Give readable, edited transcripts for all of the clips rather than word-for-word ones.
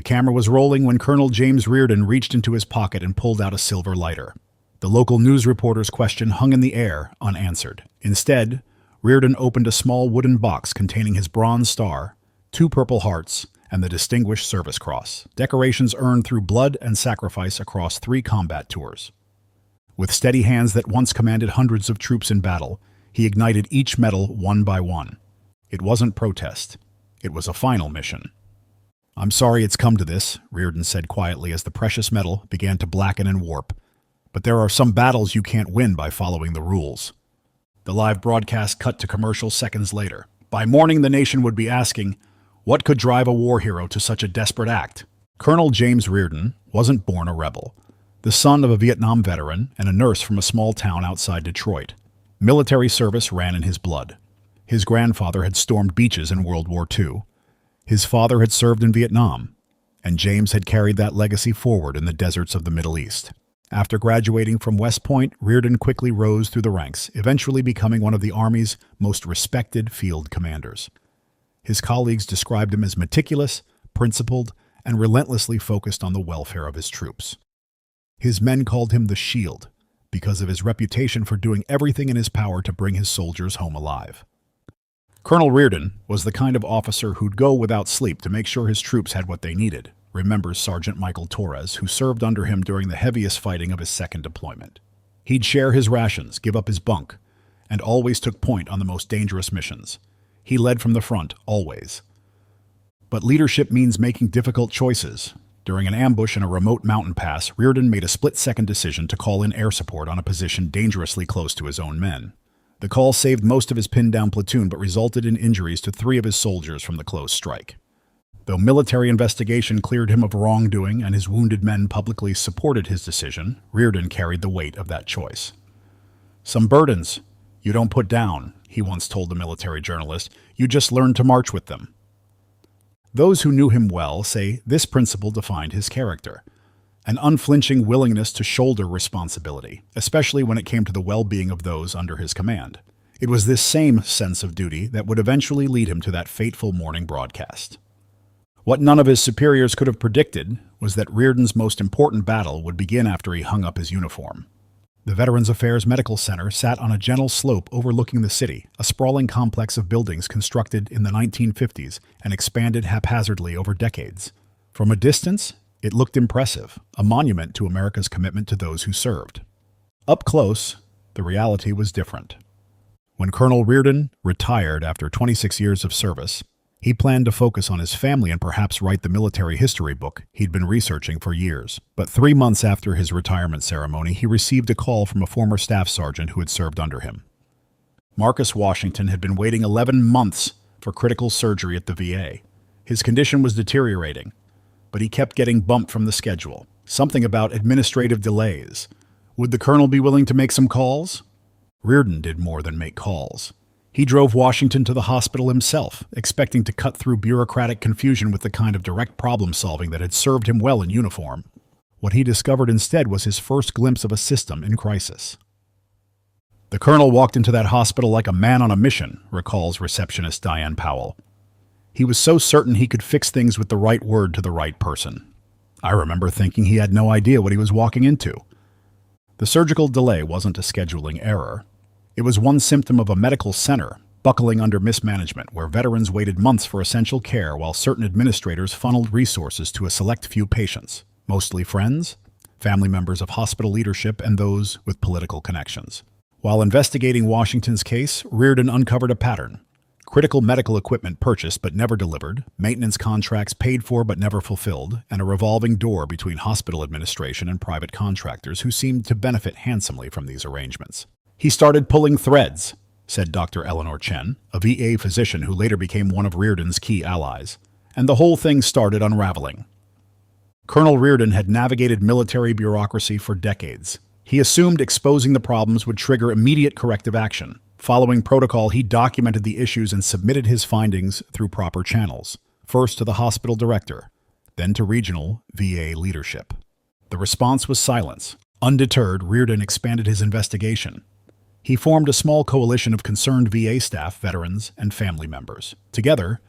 The camera was rolling when Colonel James Reardon reached into his pocket and pulled out a silver lighter. The local news reporter's question hung in the air, unanswered. Instead, Reardon opened a small wooden box containing his bronze star, 2 Purple Hearts, and the Distinguished Service Cross, decorations earned through blood and sacrifice across 3 combat tours. With steady hands that once commanded hundreds of troops in battle, he ignited each medal one by one. It wasn't protest. It was a final mission. "I'm sorry it's come to this," Reardon said quietly as the precious metal began to blacken and warp. "But there are some battles you can't win by following the rules." The live broadcast cut to commercial seconds later. By morning, the nation would be asking, what could drive a war hero to such a desperate act? Colonel James Reardon wasn't born a rebel. The son of a Vietnam veteran and a nurse from a small town outside Detroit. Military service ran in his blood. His grandfather had stormed beaches in World War II. His father had served in Vietnam, and James had carried that legacy forward in the deserts of the Middle East. After graduating from West Point, Reardon quickly rose through the ranks, eventually becoming one of the Army's most respected field commanders. His colleagues described him as meticulous, principled, and relentlessly focused on the welfare of his troops. His men called him the Shield because of his reputation for doing everything in his power to bring his soldiers home alive. Colonel Reardon was the kind of officer who'd go without sleep to make sure his troops had what they needed, remembers Sergeant Michael Torres, who served under him during the heaviest fighting of his second deployment. He'd share his rations, give up his bunk, and always took point on the most dangerous missions. He led from the front, always. But leadership means making difficult choices. During an ambush in a remote mountain pass, Reardon made a split-second decision to call in air support on a position dangerously close to his own men. The call saved most of his pinned-down platoon but resulted in injuries to 3 of his soldiers from the close strike. Though military investigation cleared him of wrongdoing and his wounded men publicly supported his decision, Reardon carried the weight of that choice. "Some burdens you don't put down," he once told the military journalist. "You just learn to march with them." Those who knew him well say this principle defined his character. An unflinching willingness to shoulder responsibility, especially when it came to the well-being of those under his command. It was this same sense of duty that would eventually lead him to that fateful morning broadcast. What none of his superiors could have predicted was that Reardon's most important battle would begin after he hung up his uniform. The Veterans Affairs Medical Center sat on a gentle slope overlooking the city, a sprawling complex of buildings constructed in the 1950s and expanded haphazardly over decades. From a distance, it looked impressive, a monument to America's commitment to those who served. Up close, the reality was different. When Colonel Reardon retired after 26 years of service, he planned to focus on his family and perhaps write the military history book he'd been researching for years. But 3 months after his retirement ceremony, he received a call from a former staff sergeant who had served under him. Marcus Washington had been waiting 11 months for critical surgery at the VA. His condition was deteriorating, but he kept getting bumped from the schedule. Something about administrative delays. Would the colonel be willing to make some calls? Reardon did more than make calls. He drove Washington to the hospital himself, expecting to cut through bureaucratic confusion with the kind of direct problem-solving that had served him well in uniform. What he discovered instead was his first glimpse of a system in crisis. The colonel walked into that hospital like a man on a mission, recalls receptionist Diane Powell. He was so certain he could fix things with the right word to the right person. I remember thinking he had no idea what he was walking into. The surgical delay wasn't a scheduling error. It was one symptom of a medical center buckling under mismanagement, where veterans waited months for essential care while certain administrators funneled resources to a select few patients, mostly friends, family members of hospital leadership, and those with political connections. While investigating Washington's case, Reardon uncovered a pattern. Critical medical equipment purchased but never delivered, maintenance contracts paid for but never fulfilled, and a revolving door between hospital administration and private contractors who seemed to benefit handsomely from these arrangements. "He started pulling threads," said Dr. Eleanor Chen, a VA physician who later became one of Reardon's key allies, and the whole thing started unraveling. Colonel Reardon had navigated military bureaucracy for decades. He assumed exposing the problems would trigger immediate corrective action. Following protocol, he documented the issues and submitted his findings through proper channels, first to the hospital director, then to regional VA leadership. The response was silence. Undeterred, Reardon expanded his investigation. He formed a small coalition of concerned VA staff, veterans, and family members. Together,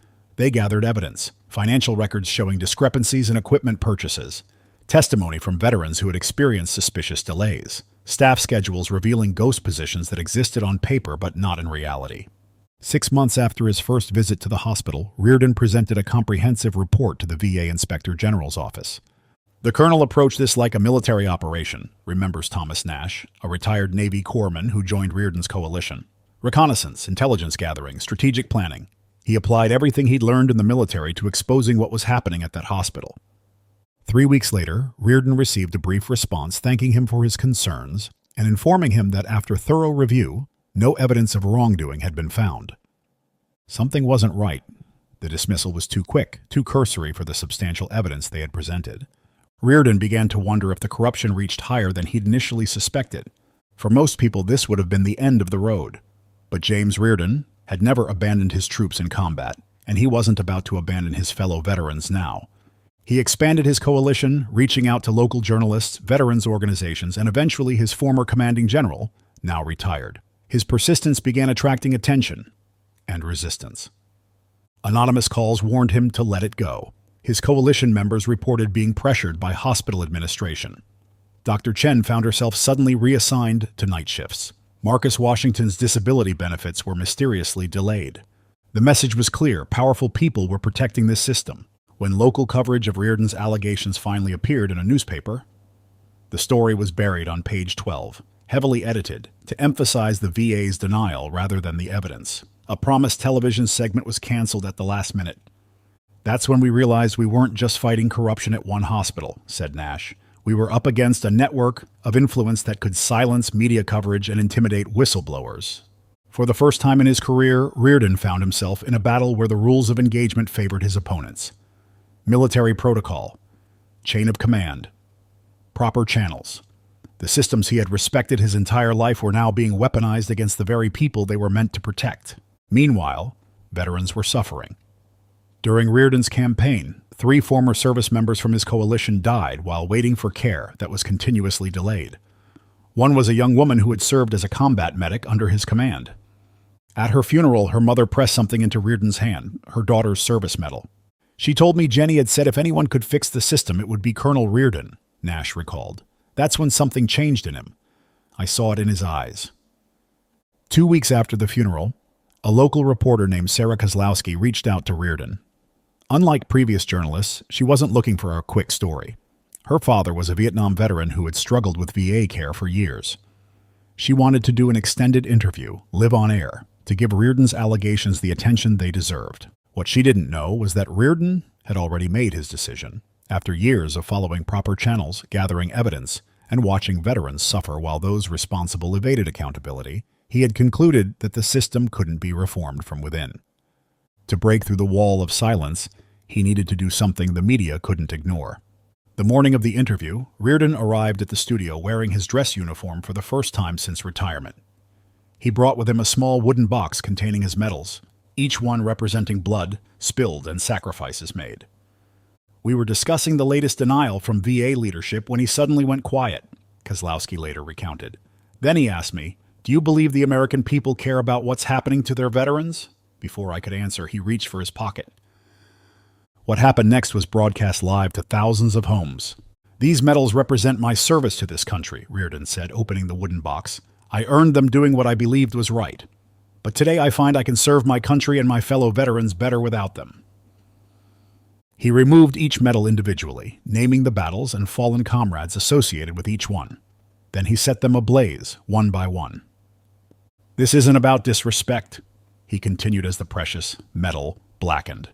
They gathered evidence, financial records showing discrepancies in equipment purchases, testimony from veterans who had experienced suspicious delays, staff schedules revealing ghost positions that existed on paper but not in reality. 6 months after his first visit to the hospital, Reardon presented a comprehensive report to the VA Inspector General's office. The colonel approached this like a military operation, remembers Thomas Nash, a retired Navy corpsman who joined Reardon's coalition. Reconnaissance, intelligence gathering, strategic planning. He applied everything he'd learned in the military to exposing what was happening at that hospital. 3 weeks later, Reardon received a brief response thanking him for his concerns and informing him that after thorough review, no evidence of wrongdoing had been found. Something wasn't right. The dismissal was too quick, too cursory for the substantial evidence they had presented. Reardon began to wonder if the corruption reached higher than he'd initially suspected. For most people, this would have been the end of the road. But James Reardon had never abandoned his troops in combat, and he wasn't about to abandon his fellow veterans now. He expanded his coalition, reaching out to local journalists, veterans organizations, and eventually his former commanding general, now retired. His persistence began attracting attention and resistance. Anonymous calls warned him to let it go. His coalition members reported being pressured by hospital administration. Dr. Chen found herself suddenly reassigned to night shifts. Marcus Washington's disability benefits were mysteriously delayed. The message was clear: powerful people were protecting this system. When local coverage of Reardon's allegations finally appeared in a newspaper, the story was buried on page 12, heavily edited, to emphasize the VA's denial rather than the evidence. A promised television segment was canceled at the last minute. That's when we realized we weren't just fighting corruption at one hospital, said Nash. We were up against a network of influence that could silence media coverage and intimidate whistleblowers. For the first time in his career, Reardon found himself in a battle where the rules of engagement favored his opponents. Military protocol, chain of command, proper channels. The systems he had respected his entire life were now being weaponized against the very people they were meant to protect. Meanwhile, veterans were suffering. During Reardon's campaign, 3 former service members from his coalition died while waiting for care that was continuously delayed. One was a young woman who had served as a combat medic under his command. At her funeral, her mother pressed something into Reardon's hand, her daughter's service medal. She told me Jenny had said if anyone could fix the system, it would be Colonel Reardon, Nash recalled. That's when something changed in him. I saw it in his eyes. 2 weeks after the funeral, a local reporter named Sarah Kozlowski reached out to Reardon. Unlike previous journalists, she wasn't looking for a quick story. Her father was a Vietnam veteran who had struggled with VA care for years. She wanted to do an extended interview, live on air, to give Reardon's allegations the attention they deserved. What she didn't know was that Reardon had already made his decision. After years of following proper channels, gathering evidence, and watching veterans suffer while those responsible evaded accountability, he had concluded that the system couldn't be reformed from within. To break through the wall of silence, he needed to do something the media couldn't ignore. The morning of the interview, Reardon arrived at the studio wearing his dress uniform for the first time since retirement. He brought with him a small wooden box containing his medals, each one representing blood spilled and sacrifices made. We were discussing the latest denial from VA leadership when he suddenly went quiet, Kozlowski later recounted. Then he asked me, "Do you believe the American people care about what's happening to their veterans?" Before I could answer, he reached for his pocket. What happened next was broadcast live to thousands of homes. "These medals represent my service to this country," Reardon said, opening the wooden box. "I earned them doing what I believed was right. But today I find I can serve my country and my fellow veterans better without them." He removed each medal individually, naming the battles and fallen comrades associated with each one. Then he set them ablaze, one by one. "This isn't about disrespect," he continued as the precious medal blackened.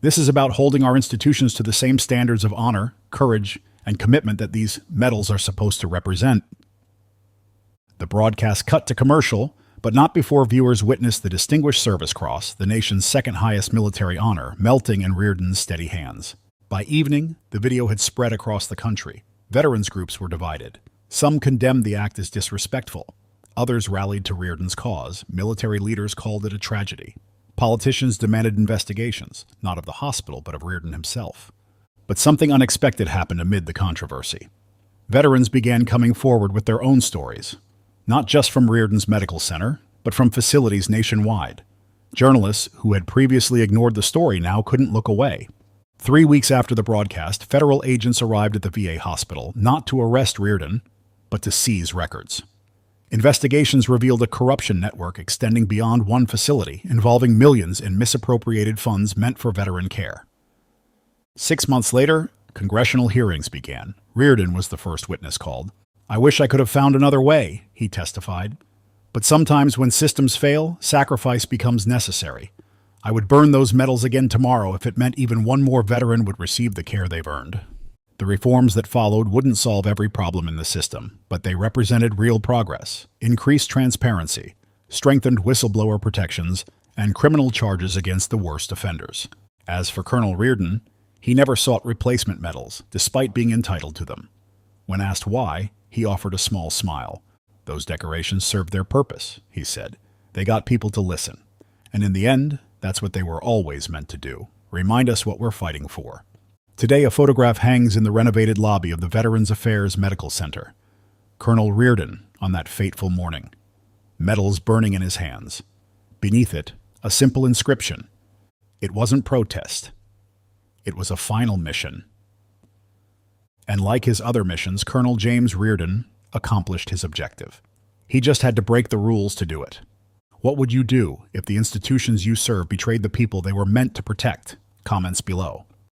"This is about holding our institutions to the same standards of honor, courage, and commitment that these medals are supposed to represent." The broadcast cut to commercial, but not before viewers witnessed the Distinguished Service Cross, the nation's second highest military honor, melting in Reardon's steady hands. By evening, the video had spread across the country. Veterans groups were divided. Some condemned the act as disrespectful. Others rallied to Reardon's cause. Military leaders called it a tragedy. Politicians demanded investigations, not of the hospital, but of Reardon himself. But something unexpected happened amid the controversy. Veterans began coming forward with their own stories, not just from Reardon's medical center, but from facilities nationwide. Journalists who had previously ignored the story now couldn't look away. 3 weeks after the broadcast, federal agents arrived at the VA hospital, not to arrest Reardon, but to seize records. Investigations revealed a corruption network extending beyond one facility, involving millions in misappropriated funds meant for veteran care. 6 months later, congressional hearings began. Reardon was the first witness called. "I wish I could have found another way," he testified. "But sometimes when systems fail, sacrifice becomes necessary. I would burn those medals again tomorrow if it meant even one more veteran would receive the care they've earned." The reforms that followed wouldn't solve every problem in the system, but they represented real progress, increased transparency, strengthened whistleblower protections, and criminal charges against the worst offenders. As for Colonel Reardon, he never sought replacement medals, despite being entitled to them. When asked why, he offered a small smile. "Those decorations served their purpose," he said. "They got people to listen. And in the end, that's what they were always meant to do. Remind us what we're fighting for." Today, a photograph hangs in the renovated lobby of the Veterans Affairs Medical Center. Colonel Reardon on that fateful morning. Medals burning in his hands. Beneath it, a simple inscription. It wasn't protest. It was a final mission. And like his other missions, Colonel James Reardon accomplished his objective. He just had to break the rules to do it. What would you do if the institutions you serve betrayed the people they were meant to protect? Comments below.